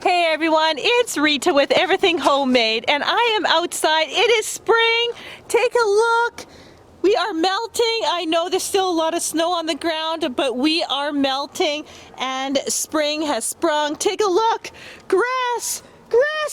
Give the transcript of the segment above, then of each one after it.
Hey everyone, it's Rita with Everything Homemade, and I am outside. It is spring. Take a look. We are melting. I know there's still a lot of snow on the ground, but we are melting and spring has sprung. Take a look. Grass,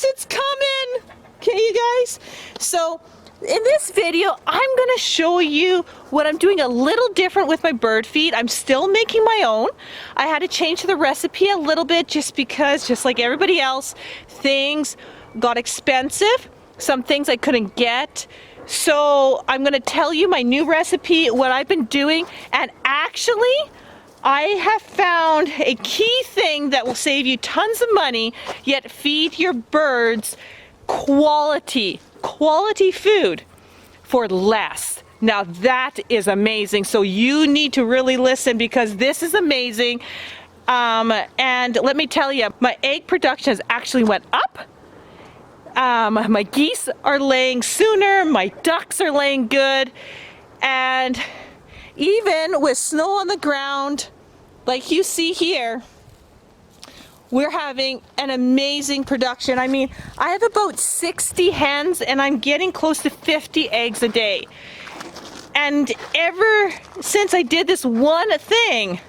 it's coming. Okay, you guys? So in this video, I'm gonna show you what I'm doing a little different with my bird feed. I'm still making my own. I had to change the recipe a little bit just because, just like everybody else, things got expensive. Some things I couldn't get. So I'm gonna tell you my new recipe, what I've been doing, and actually, I have found a key thing that will save you tons of money, yet feed your birds quality food for less. Now that is amazing. So you need to really listen because this is amazing. And let me tell you, my egg production has actually went up. My geese are laying sooner, my ducks are laying good, and even with snow on the ground, like you see here, we're having an amazing production. I mean, I have about 60 hens and I'm getting close to 50 eggs a day. And ever since I did this one thing,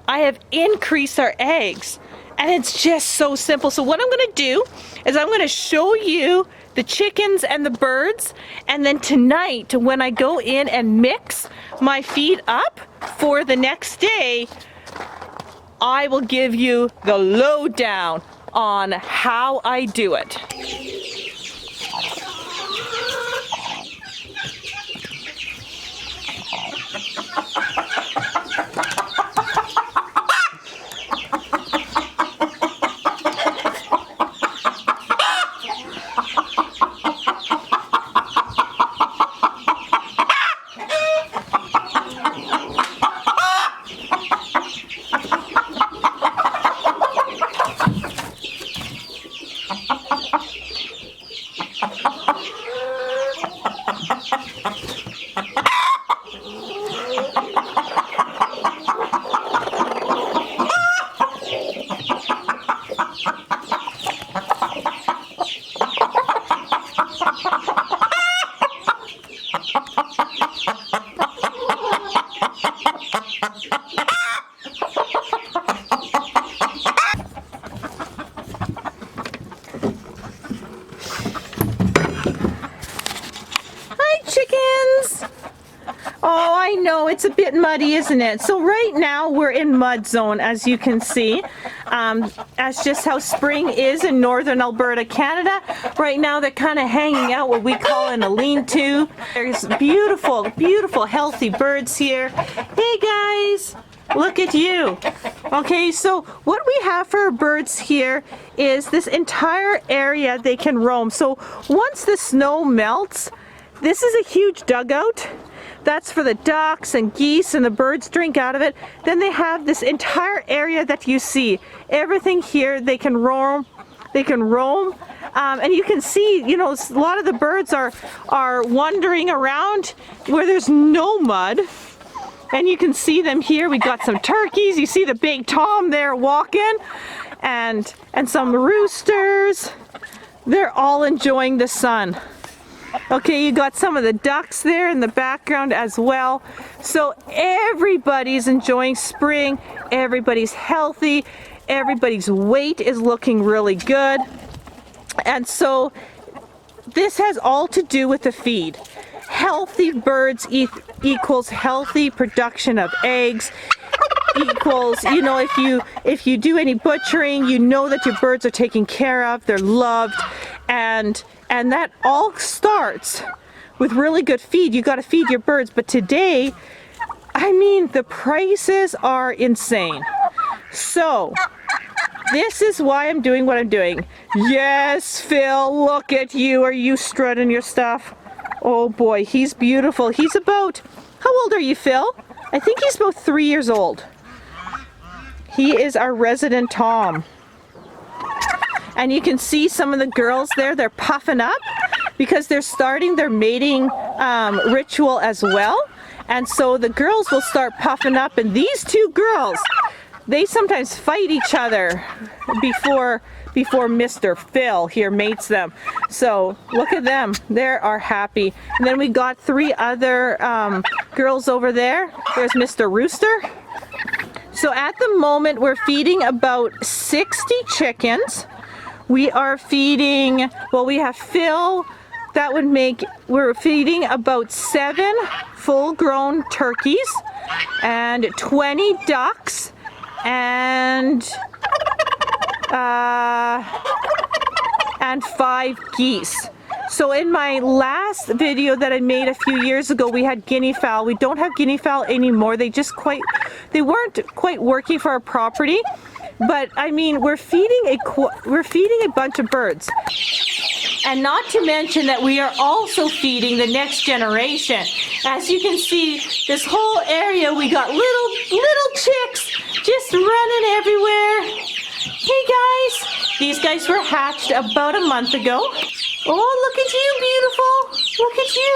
I have increased our eggs. And it's just so simple. So what I'm gonna do is I'm gonna show you the chickens and the birds, and then tonight when I go in and mix my feed up for the next day, I will give you the lowdown on how I do it. Oh, I know, it's a bit muddy, isn't it? So right now we're in mud zone, as you can see. That's just how spring is in northern Alberta, Canada. Right now they're kind of hanging out what we call in a lean-to. There's beautiful, beautiful, healthy birds here. Hey guys, look at you. Okay, so what we have for our birds here is this entire area they can roam. So once the snow melts, this is a huge dugout. That's for the ducks and geese, and the birds drink out of it. Then they have this entire area that you see. Everything here they can roam. And you can see, you know, a lot of the birds are wandering around where there's no mud. And you can see them here. We got some turkeys. You see the big tom there walking, and some roosters. They're all enjoying the sun. Okay, you got some of the ducks there in the background as well. So everybody's enjoying spring, everybody's healthy, everybody's weight is looking really good. And so this has all to do with the feed. Healthy birds equals healthy production of eggs, equals, you know, if you do any butchering, you know that your birds are taken care of, they're loved, and that all starts with really good feed. You got to feed your birds, but today, I mean, the prices are insane. So this is why I'm doing what I'm doing. Yes, Phil, look at you. Are you strutting your stuff? Oh boy, he's beautiful. He's about, how old are you, Phil? I think he's about 3 years old. He is our resident Tom. And you can see some of the girls there, they're puffing up because they're starting their mating ritual as well. And so the girls will start puffing up, and these two girls, they sometimes fight each other before Mr. Phil here mates them. So look at them, they are happy. And then we got 3 other girls over there. There's Mr. Rooster. So at the moment we're feeding about 60 chickens. We are feeding, well, we have Phil, that would make, we're feeding about 7 full-grown turkeys and 20 ducks and 5 geese. So in my last video that I made a few years ago, we had guinea fowl. We don't have guinea fowl anymore. They weren't quite working for our property. But I mean, we're feeding a bunch of birds. And not to mention that we are also feeding the next generation. As you can see, this whole area, we got little chicks just running everywhere. Hey guys, these guys were hatched about a month ago. Oh, look at you, beautiful. Look at you.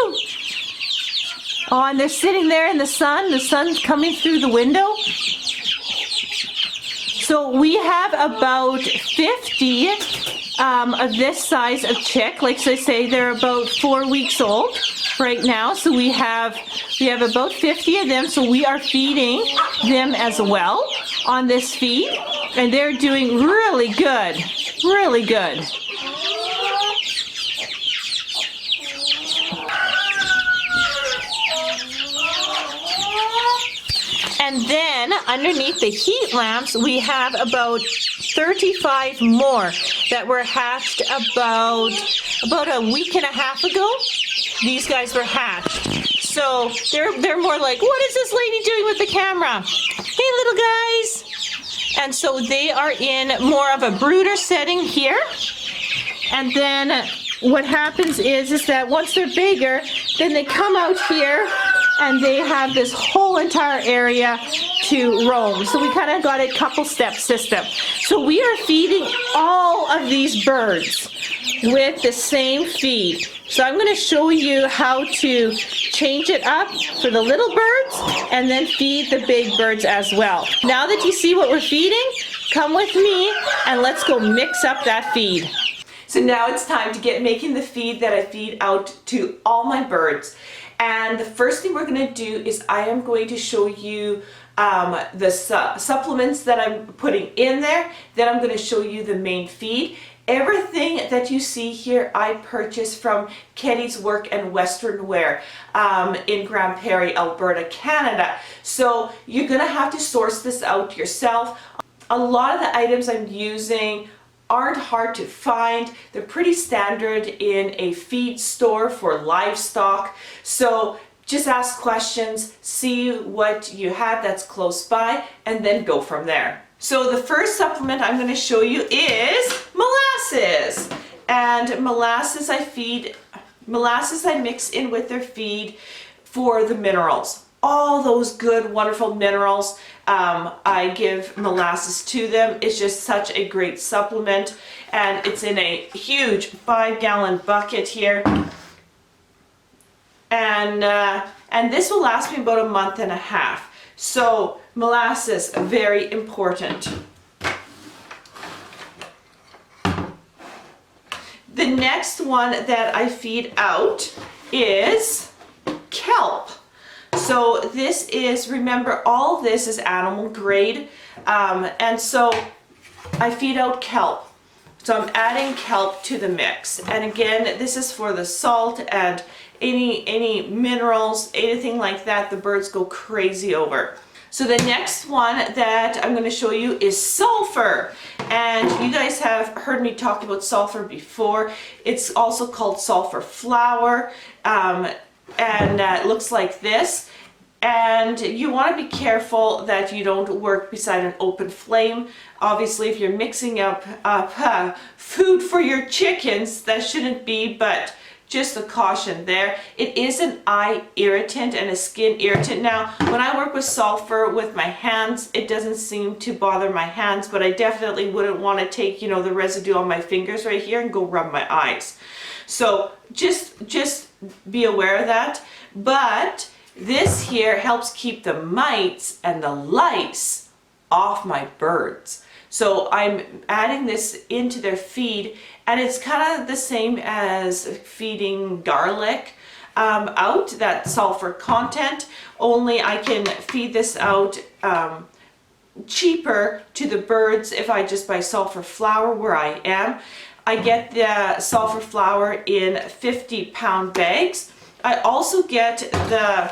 Oh, and they're sitting there in the sun. The sun's coming through the window. So we have about 50 of this size of chick. Like I say, they're about 4 weeks old right now. So we have about 50 of them. So we are feeding them as well on this feed, and they're doing really good, really good. And then underneath the heat lamps, we have about 35 more that were hatched about a week and a half ago. These guys were hatched. So they're more like, what is this lady doing with the camera? Hey, little guys. And so they are in more of a brooder setting here. And then what happens is that once they're bigger, then they come out here and they have this whole entire area to roam. So we kind of got a couple step system. So we are feeding all of these birds with the same feed. So I'm going to show you how to change it up for the little birds and then feed the big birds as well. Now that you see what we're feeding, come with me and let's go mix up that feed. So now it's time to get making the feed that I feed out to all my birds. And the first thing we're going to do is I am going to show you the supplements that I'm putting in there. Then I'm going to show you the main feed. Everything that you see here I purchased from Kenny's Work and Western Wear in Grand Prairie, Alberta, Canada. So you're going to have to source this out yourself. A lot of the items I'm using aren't hard to find. They're pretty standard in a feed store for livestock. So just ask questions, see what you have that's close by, and then go from there. So the first supplement I'm going to show you is molasses. And molasses I mix in with their feed for the minerals. All those good, wonderful minerals, I give molasses to them. It's just such a great supplement, and it's in a huge 5-gallon bucket here. And this will last me about a month and a half. So molasses, very important. The next one that I feed out is kelp. So this is, remember, all this is animal grade, and so I feed out kelp. So I'm adding kelp to the mix, and again, this is for the salt and any minerals, anything like that the birds go crazy over. So the next one that I'm going to show you is sulfur, and you guys have heard me talk about sulfur before. It's also called sulfur flour. And it looks like this, and you want to be careful that you don't work beside an open flame. Obviously, if you're mixing up food for your chickens, that shouldn't be, but just a caution there. It is an eye irritant and a skin irritant. Now, when I work with sulfur with my hands, it doesn't seem to bother my hands, but I definitely wouldn't want to take, you know, the residue on my fingers right here and go rub my eyes. So just be aware of that. But this here helps keep the mites and the lice off my birds. So I'm adding this into their feed, and it's kind of the same as feeding garlic out, that sulfur content, only I can feed this out cheaper to the birds if I just buy sulfur flour where I am. I get the sulfur flour in 50-pound bags. I also get the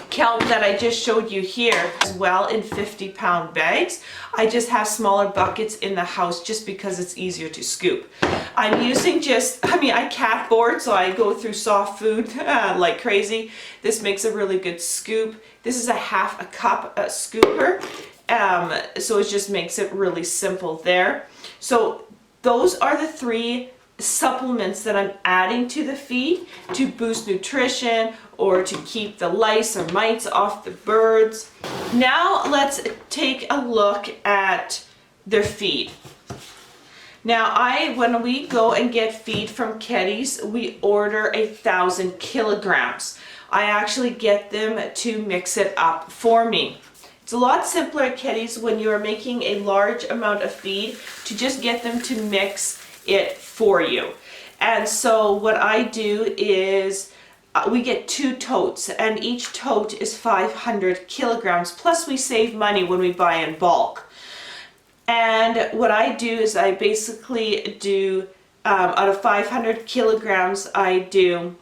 kelp that I just showed you here as well in 50-pound bags. I just have smaller buckets in the house just because it's easier to scoop. I'm using I cat board, so I go through soft food like crazy. This makes a really good scoop. This is a half a cup scooper, so it just makes it really simple there. So those are the 3 supplements that I'm adding to the feed to boost nutrition or to keep the lice or mites off the birds. Now let's take a look at their feed. Now when we go and get feed from Keddies, we order 1,000 kilograms. I actually get them to mix it up for me. It's a lot simpler at Keddies when you are making a large amount of feed to just get them to mix it for you. And so what I do is we get 2 totes, and each tote is 500 kilograms, plus we save money when we buy in bulk. And what I do is I basically do out of 500 kilograms I do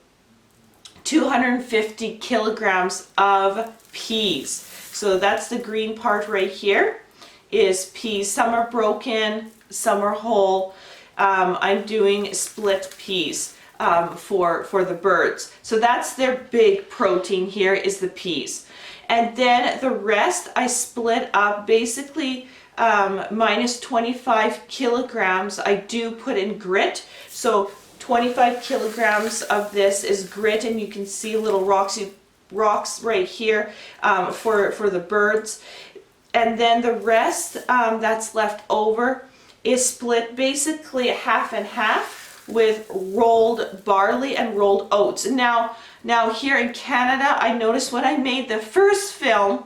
250 kilograms of peas. So that's the green part right here is peas. Some are broken, some are whole. I'm doing split peas for the birds. So that's their big protein here is the peas. And then the rest I split up basically minus 25 kilograms I do put in grit. So 25 kilograms of this is grit, and you can see little rocks right here for the birds. And then the rest that's left over is split basically half and half with rolled barley and rolled oats. Now here in Canada, I noticed when I made the first film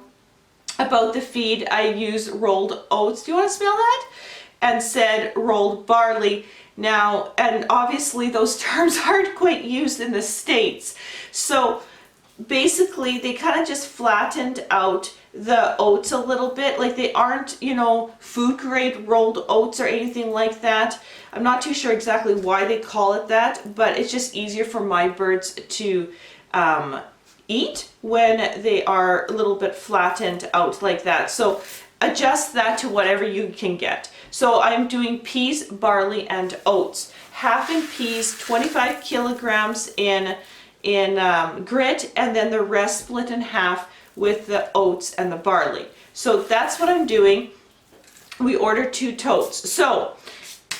about the feed, I used rolled oats. Do you want to smell that? And said rolled barley. Now, and obviously those terms aren't quite used in the States. So basically they kind of just flattened out the oats a little bit. Like they aren't, you know, food grade rolled oats or anything like that. I'm not too sure exactly why they call it that, but it's just easier for my birds to eat when they are a little bit flattened out like that. So adjust that to whatever you can get. So I'm doing peas, barley, and oats. Half in peas, 25 kilograms in grit, and then the rest split in half with the oats and the barley. So that's what I'm doing. We ordered 2 totes. So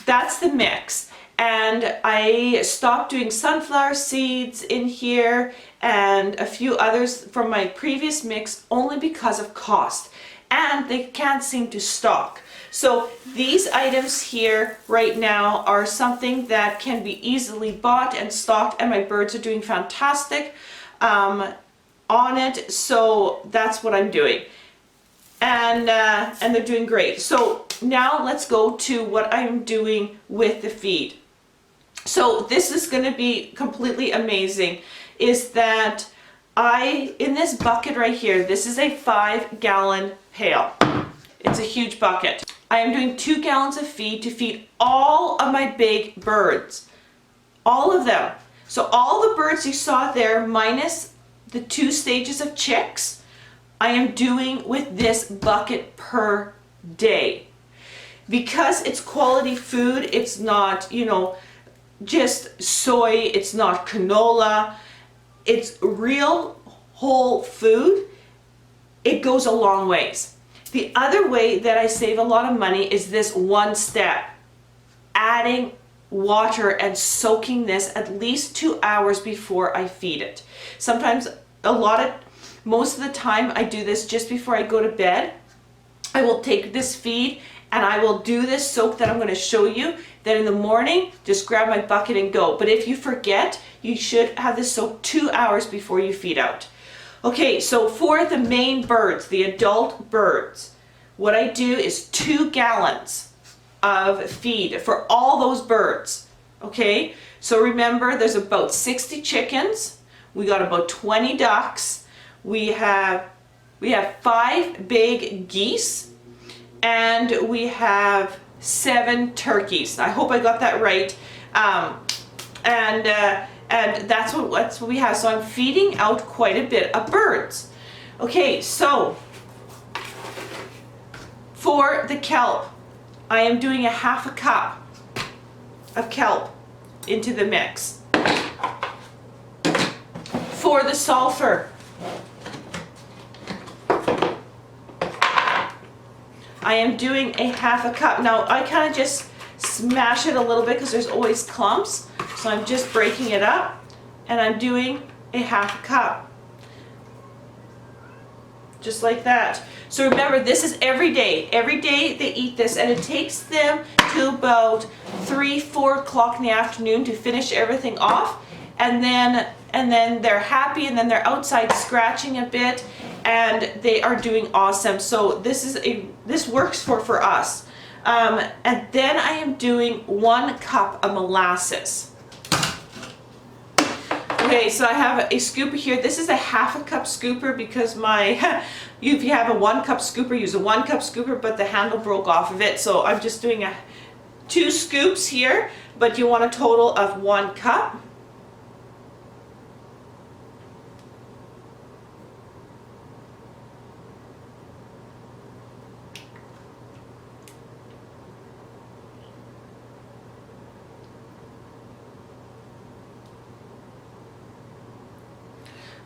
that's the mix. And I stopped doing sunflower seeds in here and a few others from my previous mix only because of cost. And they can't seem to stock. So these items here right now are something that can be easily bought and stocked, and my birds are doing fantastic on it. So that's what I'm doing. And they're doing great. So now let's go to what I'm doing with the feed. So this is going to be completely amazing, is that in this bucket right here, this is a 5-gallon pail. It's a huge bucket. I am doing 2 gallons of feed to feed all of my big birds. All of them. So all the birds you saw there, minus the 2 stages of chicks, I am doing with this bucket per day. Because it's quality food, it's not, you know, just soy, it's not canola, it's real whole food. It goes a long ways. The other way that I save a lot of money is this one step, adding water and soaking this at least 2 hours before I feed it. Sometimes most of the time I do this just before I go to bed. I will take this feed and I will do this soak that I'm going to show you. Then in the morning, just grab my bucket and go. But if you forget, you should have this soaked 2 hours before you feed out. Okay, so for the main birds, the adult birds, what I do is 2 gallons of feed for all those birds. Okay, so remember there's about 60 chickens, we got about 20 ducks, we have 5 big geese, and we have 7 turkeys. I hope I got that right. And that's what we have. So I'm feeding out quite a bit of birds. Okay, so for the kelp, I am doing 1/2 cup of kelp into the mix. For the sulfur, I am doing 1/2 cup. Now I kind of just smash it a little bit because there's always clumps. So I'm just breaking it up and I'm doing 1/2 cup. Just like that. So remember, this is every day. Every day they eat this, and it takes them to about 3-4 o'clock in the afternoon to finish everything off, and then they're happy, and then they're outside scratching a bit, and they are doing awesome. So this works for us. And then I am doing 1 cup of molasses. Okay, so I have a scooper here. This is a 1/2 cup scooper because if you have a 1 cup scooper, use a 1 cup scooper, but the handle broke off of it. So I'm just doing 2 scoops here, but you want a total of 1 cup.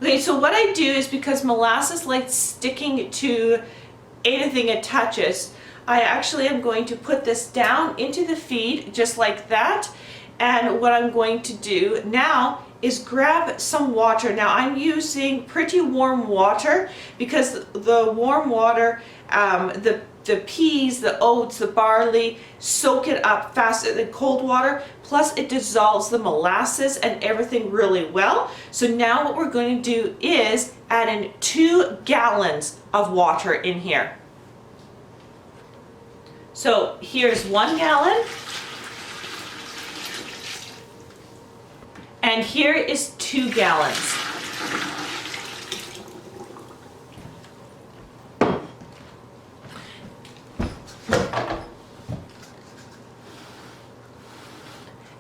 Okay, so what I do is, because molasses likes sticking to anything it touches, I actually am going to put this down into the feed just like that. And what I'm going to do now is grab some water. Now I'm using pretty warm water because the warm water, the peas, the oats, the barley soak it up faster than cold water, plus it dissolves the molasses and everything really well. So now what we're going to do is add in 2 gallons of water in here. So here's 1 gallon, and here is 2 gallons.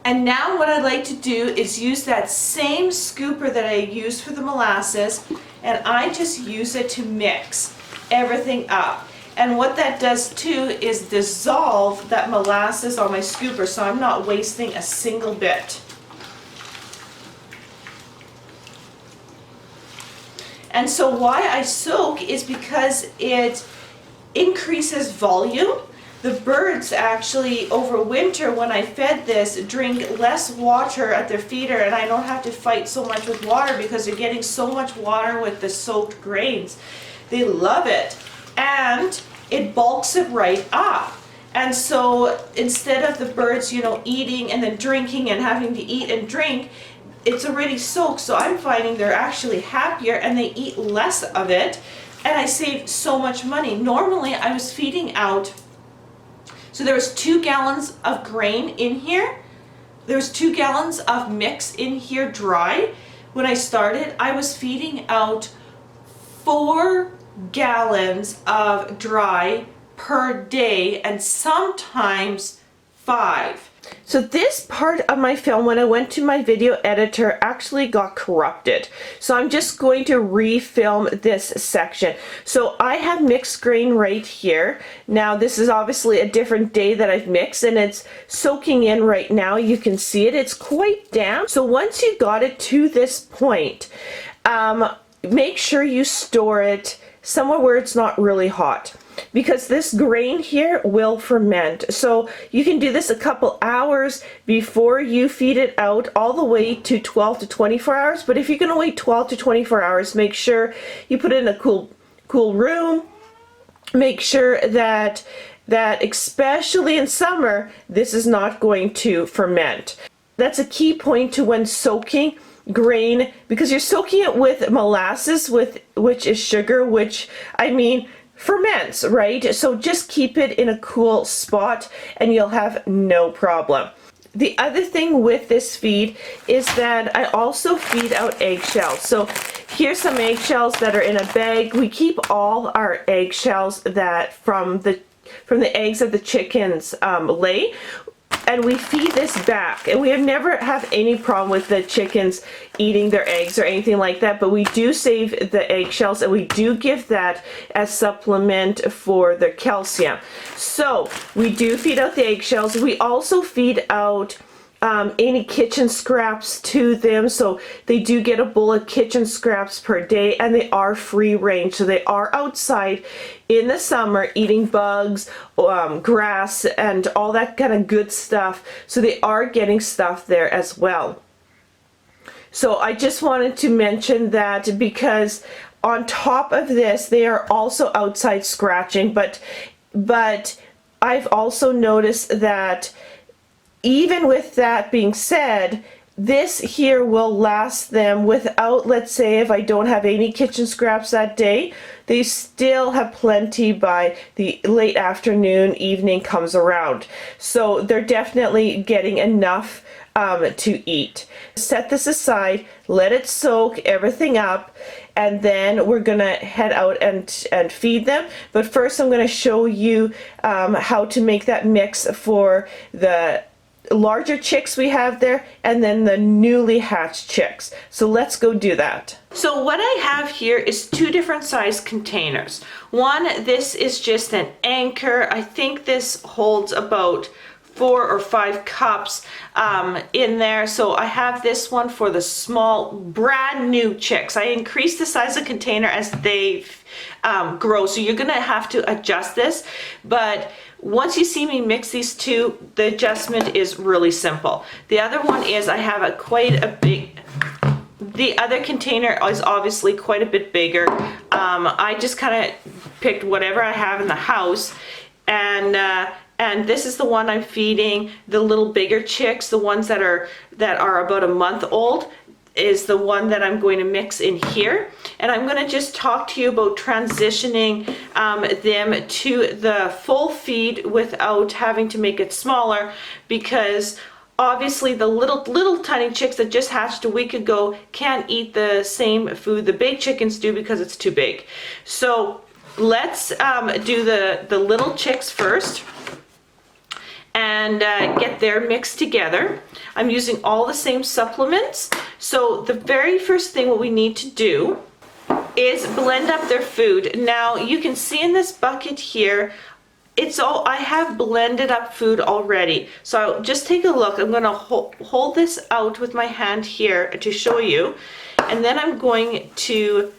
And now what I'd like to do is use that same scooper that I used for the molasses, and I just use it to mix everything up. And what that does too is dissolve that molasses on my scooper, so I'm not wasting a single bit. And so why I soak is because it increases volume. The birds actually over winter, when I fed this, drink less water at their feeder, and I don't have to fight so much with water because they're getting so much water with the soaked grains. They love it, and it bulks it right up. And so instead of the birds, eating and then drinking and having to eat and drink, it's already soaked. So I'm finding they're actually happier and they eat less of it, and I saved so much money. Normally I was feeding out, so there was 2 gallons of grain in here. There's 2 gallons of mix in here dry. When I started, I was feeding out 4 gallons of dry per day, and sometimes 5. So this part of my film, when I went to my video editor, actually got corrupted. So I'm just going to refilm this section. So I have mixed grain right here. Now this is obviously a different day that I've mixed, and it's soaking in right now. You can see it. It's quite damp. So once you got it to this point, make sure you store it somewhere where it's not really hot, because this grain here will ferment. So you can do this a couple hours before you feed it out, all the way to 12 to 24 hours. But if you're going to wait 12 to 24 hours, make sure you put it in a cool room. Make sure that especially in summer, this is not going to ferment. That's a key point to when soaking grain, because you're soaking it with molasses, which is sugar, which, I mean, ferments, right? So just keep it in a cool spot and you'll have no problem. The other thing with this feed is that I also feed out eggshells. So here's some eggshells that are in a bag. We keep all our eggshells that from the eggs that the chickens lay, and we feed this back, and we have never have any problem with the chickens eating their eggs or anything like that, but we do save the eggshells and we do give that as supplement for the calcium. So we do feed out the eggshells. We also feed out any kitchen scraps to them, so they do get a bowl of kitchen scraps per day, and they are free range, so they are outside in the summer eating bugs, grass, and all that kind of good stuff, so they are getting stuff there as well. So I just wanted to mention that, because on top of this they are also outside scratching, but I've also noticed that even with that being said, this here will last them without, let's say if I don't have any kitchen scraps that day, they still have plenty by the late afternoon, evening comes around. So they're definitely getting enough to eat. Set this aside, let it soak everything up, and then we're gonna head out and feed them. But first I'm gonna show you how to make that mix for the larger chicks we have there and then the newly hatched chicks. So let's go do that. So what I have here is two different size containers. One, this is just an anchor. I think this holds about 4 or 5 cups in there. So I have this one for the small brand new chicks. I increase the size of container as they grow, so you're gonna have to adjust this, but once you see me mix these two, the adjustment is really simple. The other one is I have the other container is obviously quite a bit bigger. I just kind of picked whatever I have in the house, and this is the one I'm feeding the little bigger chicks, the ones that are about a month old, is the one that I'm going to mix in here. And I'm going to just talk to you about transitioning them to the full feed without having to make it smaller, because obviously the little tiny chicks that just hatched a week ago can't eat the same food the big chickens do because it's too big. So let's do the little chicks first and get their mixed together. I'm using all the same supplements. So the very first thing what we need to do is blend up their food. Now you can see in this bucket here, I have blended up food already. So just take a look. I'm gonna hold this out with my hand here to show you, and then I'm going to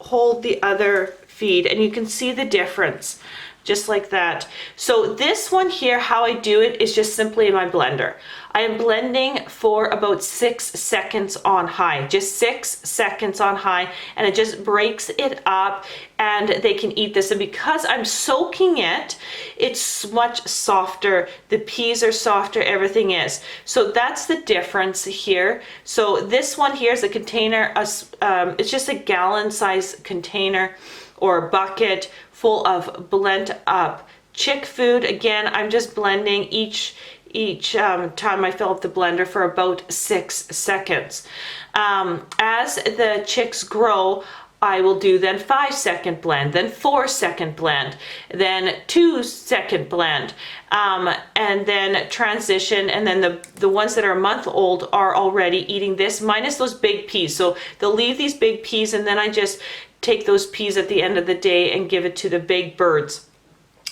hold the other feed, and you can see the difference. Just like that. So this one here, how I do it is just simply in my blender. I am blending for about 6 seconds on high, just 6 seconds on high, and it just breaks it up and they can eat this. And because I'm soaking it, it's much softer. The peas are softer, everything is. So that's the difference here. So this one here is a container, it's just a gallon size container or bucket full of blend up chick food. Again, I'm just blending each time I fill up the blender for about 6 seconds. As the chicks grow, I will do then 5-second blend, then 4-second blend, then 2-second blend, and then transition. And then the ones that are a month old are already eating this, minus those big peas. So they'll leave these big peas, and then I just take those peas at the end of the day and give it to the big birds.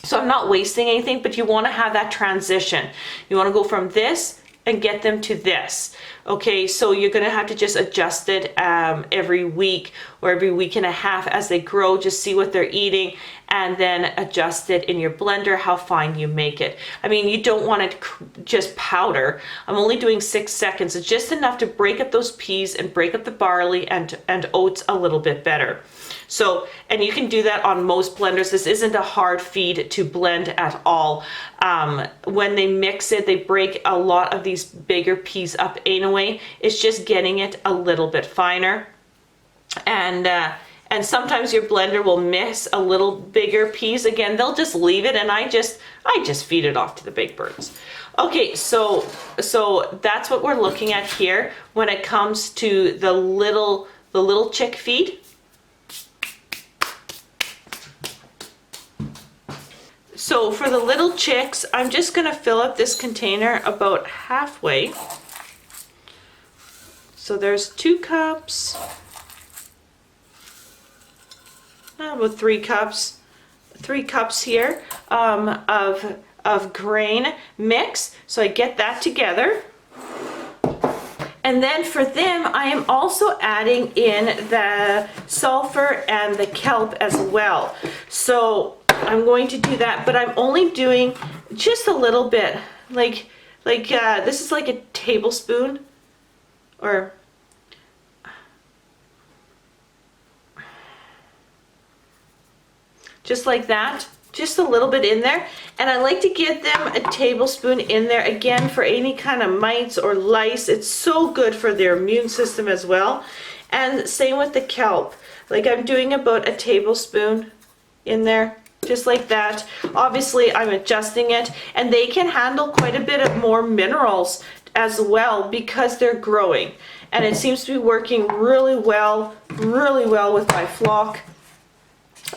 So I'm not wasting anything, but you want to have that transition. You want to go from this and get them to this. Okay, so you're gonna have to just adjust it every week or every week and a half as they grow. Just see what they're eating and then adjust it in your blender, how fine you make it. I mean, you don't want it just powder. I'm only doing 6 seconds. It's just enough to break up those peas and break up the barley and oats a little bit better. So, and you can do that on most blenders. This isn't a hard feed to blend at all. When they mix it, they break a lot of these bigger peas up anyway. It's just getting it a little bit finer. And And sometimes your blender will miss a little bigger piece. Again, they'll just leave it, and I just feed it off to the big birds. Okay, so that's what we're looking at here when it comes to the little chick feed. So for the little chicks, I'm just gonna fill up this container about halfway. So there's 2 cups, about 3 cups, 3 cups here of grain mix. So I get that together. And then for them, I am also adding in the sulfur and the kelp as well. So I'm going to do that, but I'm only doing just a little bit. Like this is like a tablespoon, or just like that. Just a little bit in there, and I like to give them a tablespoon in there again for any kind of mites or lice. It's so good for their immune system as well. And same with the kelp. Like I'm doing about a tablespoon in there, just like that. Obviously I'm adjusting it, and they can handle quite a bit of more minerals as well because they're growing, and it seems to be working really well with my flock.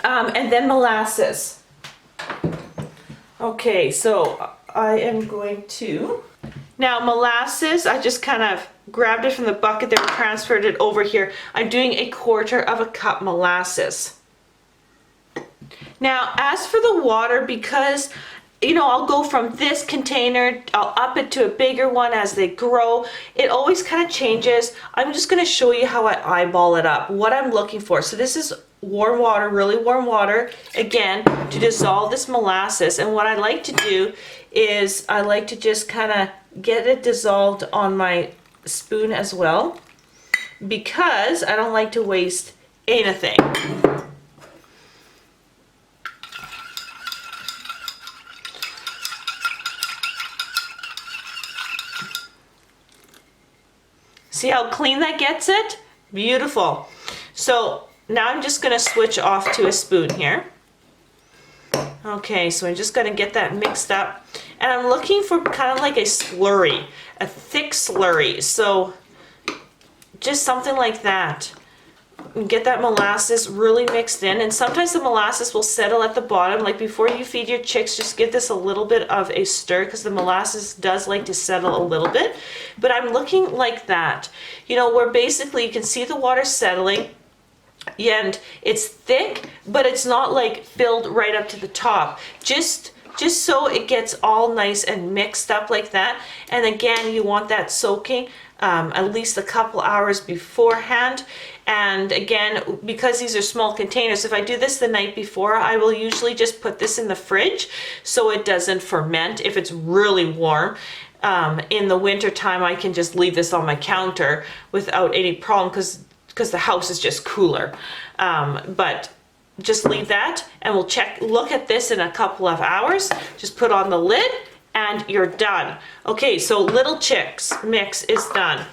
And then molasses. Okay, so I am going to, now molasses, I just kind of grabbed it from the bucket there and transferred it over here. I'm doing 1/4 cup molasses. Now, as for the water, because I'll go from this container, I'll up it to a bigger one as they grow. It always kind of changes. I'm just going to show you how I eyeball it up, what I'm looking for. So this is warm water, really warm water, again, to dissolve this molasses. And what I like to do is I like to just kind of get it dissolved on my spoon as well, because I don't like to waste anything. See how clean that gets it? Beautiful. So now I'm just going to switch off to a spoon here. Okay, so I'm just going to get that mixed up. And I'm looking for kind of like a slurry, a thick slurry. So just something like that. Get that molasses really mixed in, and sometimes the molasses will settle at the bottom. Like before you feed your chicks, just give this a little bit of a stir, because the molasses does like to settle a little bit. But I'm looking like that, where basically you can see the water settling, and it's thick, but it's not like filled right up to the top. Just so it gets all nice and mixed up like that. And again, you want that soaking at least a couple hours beforehand. And again, because these are small containers, if I do this the night before, I will usually just put this in the fridge so it doesn't ferment if it's really warm. In the winter time, I can just leave this on my counter without any problem, because the house is just cooler. But just leave that, and we'll look at this in a couple of hours. Just put on the lid and you're done. Okay, so little chicks mix is done.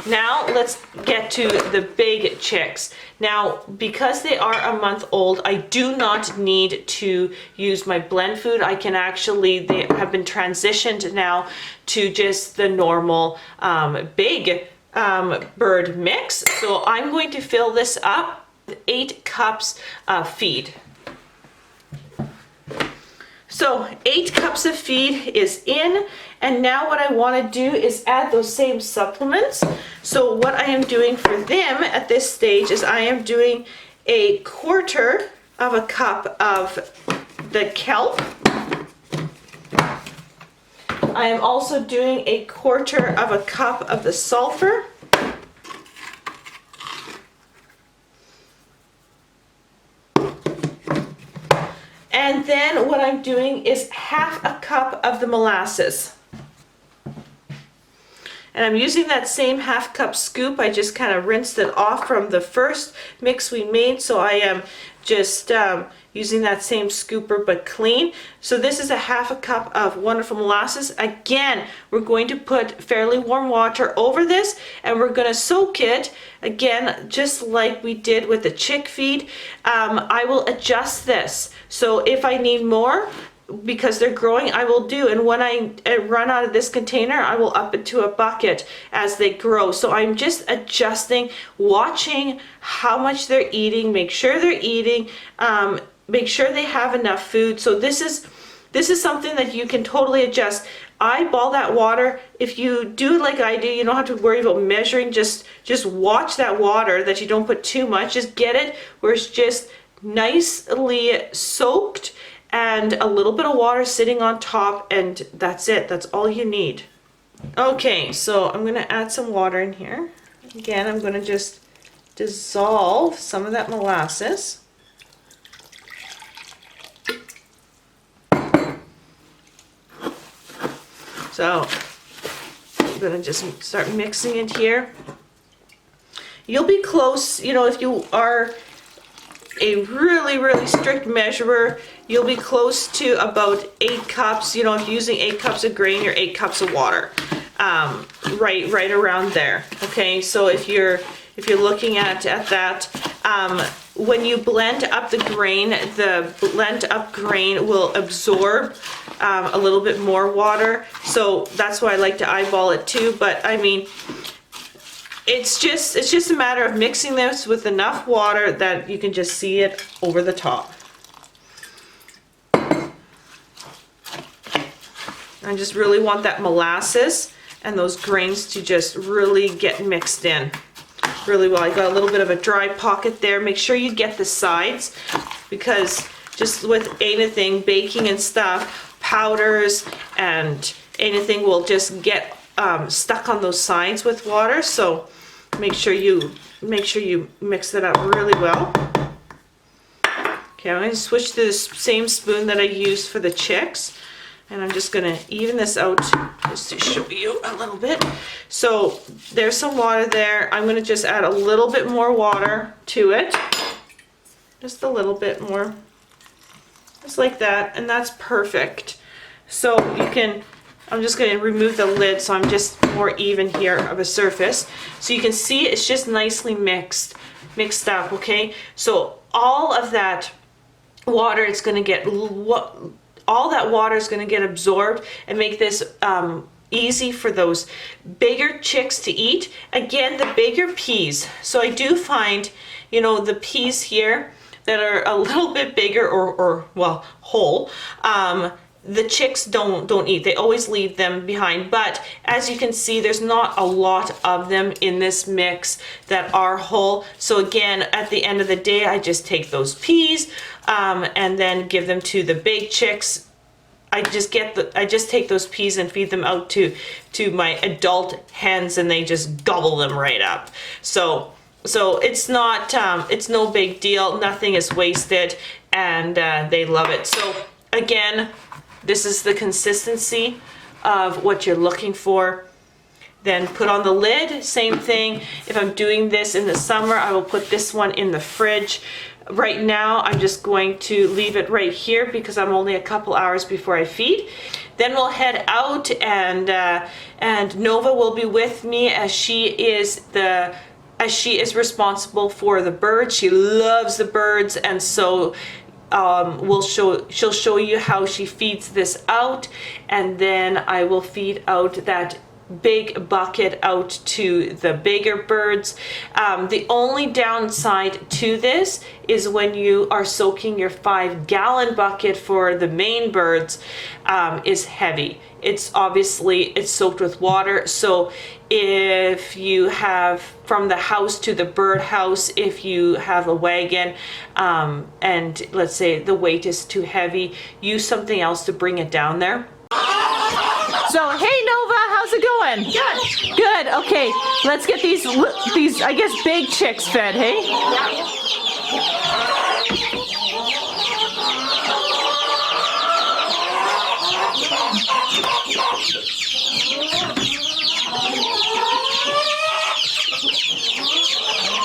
Now let's get to the big chicks. Now, because they are a month old, I do not need to use my blend food. I can actually, they have been transitioned now to just the normal big bird mix. So I'm going to fill this up with 8 cups of feed. So 8 cups of feed is in, and now what I want to do is add those same supplements. So what I am doing for them at this stage is I am doing 1/4 cup of the kelp. I am also doing 1/4 cup of the sulfur. And then what I'm doing is 1/2 cup of the molasses. And I'm using that same 1/2 cup scoop. I just kind of rinsed it off from the first mix we made. So I am just using that same scooper but clean. So this is a half a cup of wonderful molasses. Again, we're going to put fairly warm water over this, and we're going to soak it again, just like we did with the chick feed. I will adjust this. So if I need more, because they're growing, I will do, and when I run out of this container, I will up it to a bucket as they grow. So I'm just adjusting, watching how much they're eating, make sure they're eating, make sure they have enough food. So this is something that you can totally adjust. Eyeball that water. If you do it like I do, you don't have to worry about measuring. Just watch that water, that you don't put too much. Just get it where it's just nicely soaked and a little bit of water sitting on top, and that's it. That's all you need. Okay, so I'm gonna add some water in here. Again, I'm gonna just dissolve some of that molasses. So I'm gonna just start mixing it here. You'll be close, you know, if you are a really strict measurer, you'll be close to about 8 cups. You know, if you're using 8 cups of grain, you're 8 cups of water, right around there. Okay, so if you're looking at that, when you blend up the blend up grain will absorb a little bit more water. So that's why I like to eyeball it too. But I mean, it's just a matter of mixing this with enough water that you can just see it over the top. I just really want that molasses and those grains to just really get mixed in really well. I got a little bit of a dry pocket there. Make sure you get the sides, because just with anything, baking and stuff, powders and anything will just get stuck on those sides with water. So make sure you mix it up really well. Okay, I'm going to switch to the same spoon that I used for the chicks, and I'm just going to even this out just to show you a little bit. So there's some water there. I'm going to just add a little bit more water to it, just a little bit more, just like that, and that's perfect. So you can, I'm just going to remove the lid so I'm just more even here of a surface. So you can see it's just nicely mixed up, okay? So all of that water is going to get, all that water is going to get absorbed and make this easy for those bigger chicks to eat. Again, the bigger peas. So I do find, you know, the peas here that are a little bit bigger or well, whole, the chicks don't eat. They always leave them behind. But as you can see, there's not a lot of them in this mix that are whole. So again, at the end of the day, I just take those peas and then give them to the big chicks. I just take those peas and feed them out to my adult hens, and they just gobble them right up. So it's not, it's no big deal. Nothing is wasted, and they love it. So again, this is the consistency of what you're looking for. Then put on the lid, same thing. If I'm doing this in the summer, I will put this one in the fridge. Right now, I'm just going to leave it right here because I'm only a couple hours before I feed. Then we'll head out, and Nova will be with me as she is responsible for the birds. She loves the birds, and so she'll show you how she feeds this out, and then I will feed out that big bucket out to the bigger birds. The only downside to this is when you are soaking your 5-gallon bucket for the main birds is heavy. It's soaked with water. So if you have from the house to the bird house, if you have a wagon and let's say the weight is too heavy, use something else to bring it down there. So, hey Nova, how's it going? Good. Good, okay. Let's get these, I guess, big chicks fed, hey?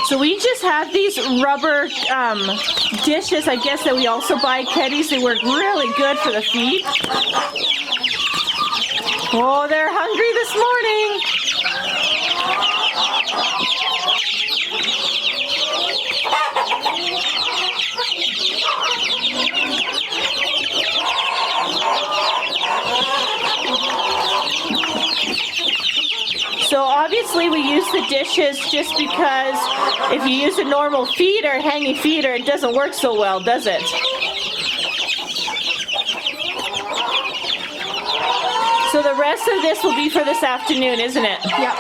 So So we just have these rubber dishes, I guess, that we also buy at Keddies. They work really good for the feed. Oh, they're hungry this morning. So obviously we use the dishes just because if you use a normal feeder, hanging feeder, it doesn't work so well, does it? So the rest of this will be for this afternoon, isn't it? Yeah.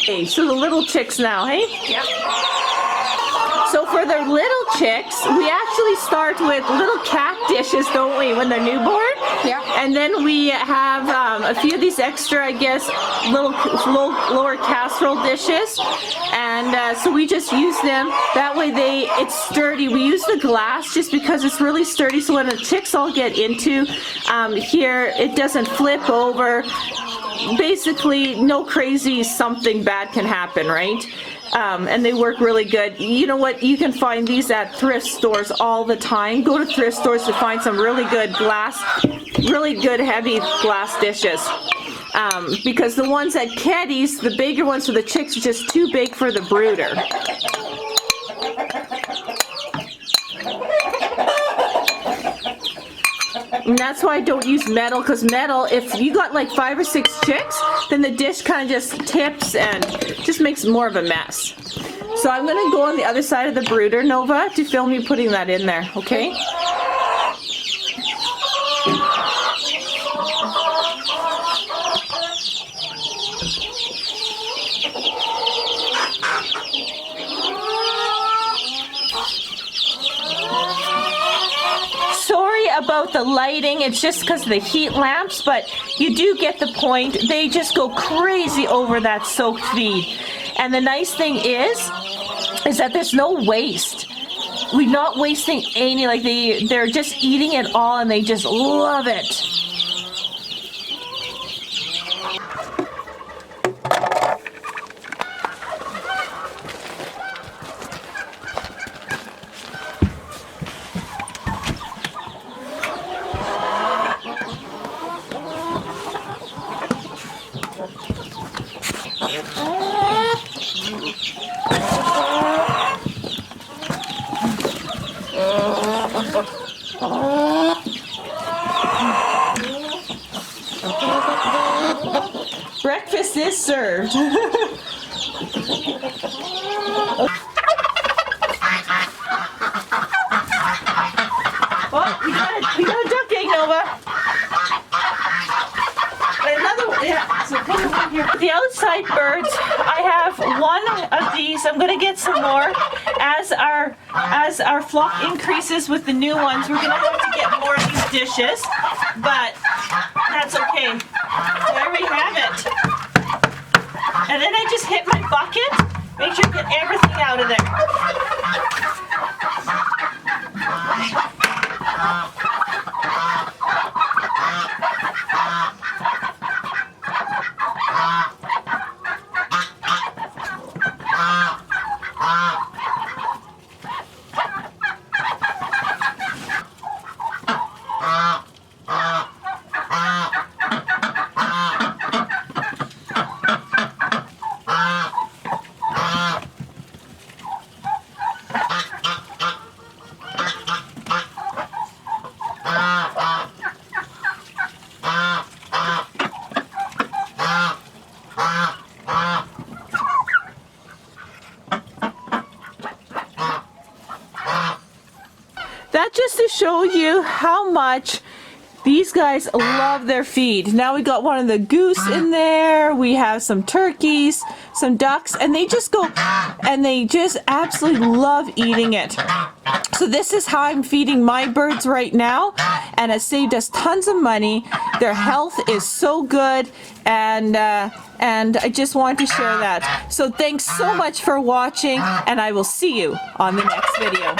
Okay, so the little chicks now, hey? Yeah. So for the little chicks, we actually start with little cat dishes, don't we, when they're newborn? Yeah. And then we have a few of these extra, I guess, lower casserole dishes. And so we just use them. That way it's sturdy. We use the glass just because it's really sturdy. So when the chicks all get into here, it doesn't flip over. Basically, no crazy something bad can happen, right? And they work really good. You know what? You can find these at thrift stores all the time. Go to thrift stores to find some really good really good heavy glass dishes. Because the ones at Keddies, the bigger ones for the chicks, are just too big for the brooder. And that's why I don't use metal, because metal, if you got like 5 or 6 chicks, then the dish kind of just tips and just makes more of a mess. So I'm going to go on the other side of the brooder, Nova, to film you putting that in there, okay? About the lighting, it's just because of the heat lamps, but you do get the point. They just go crazy over that soaked feed. And the nice thing is that there's no waste. We're not wasting any, like they're just eating it all and they just love it. Breakfast is served. Well, we got a duck egg, Nova. Another one, yeah. So put it in here. The outside birds, I have one of these. I'm gonna get some more. As our flock increases with the new ones, we're gonna have to get more of these dishes, but that's okay. There we have it. And then I just hit my bucket, make sure to get everything out of there. That just to show you how much these guys love their feed. Now we got one of the goose in there, we have some turkeys, some ducks, and they just go and they just absolutely love eating it. So this is how I'm feeding my birds right now, and it saved us tons of money. Their health is so good, and I just wanted to share that. So thanks so much for watching, and I will see you on the next video.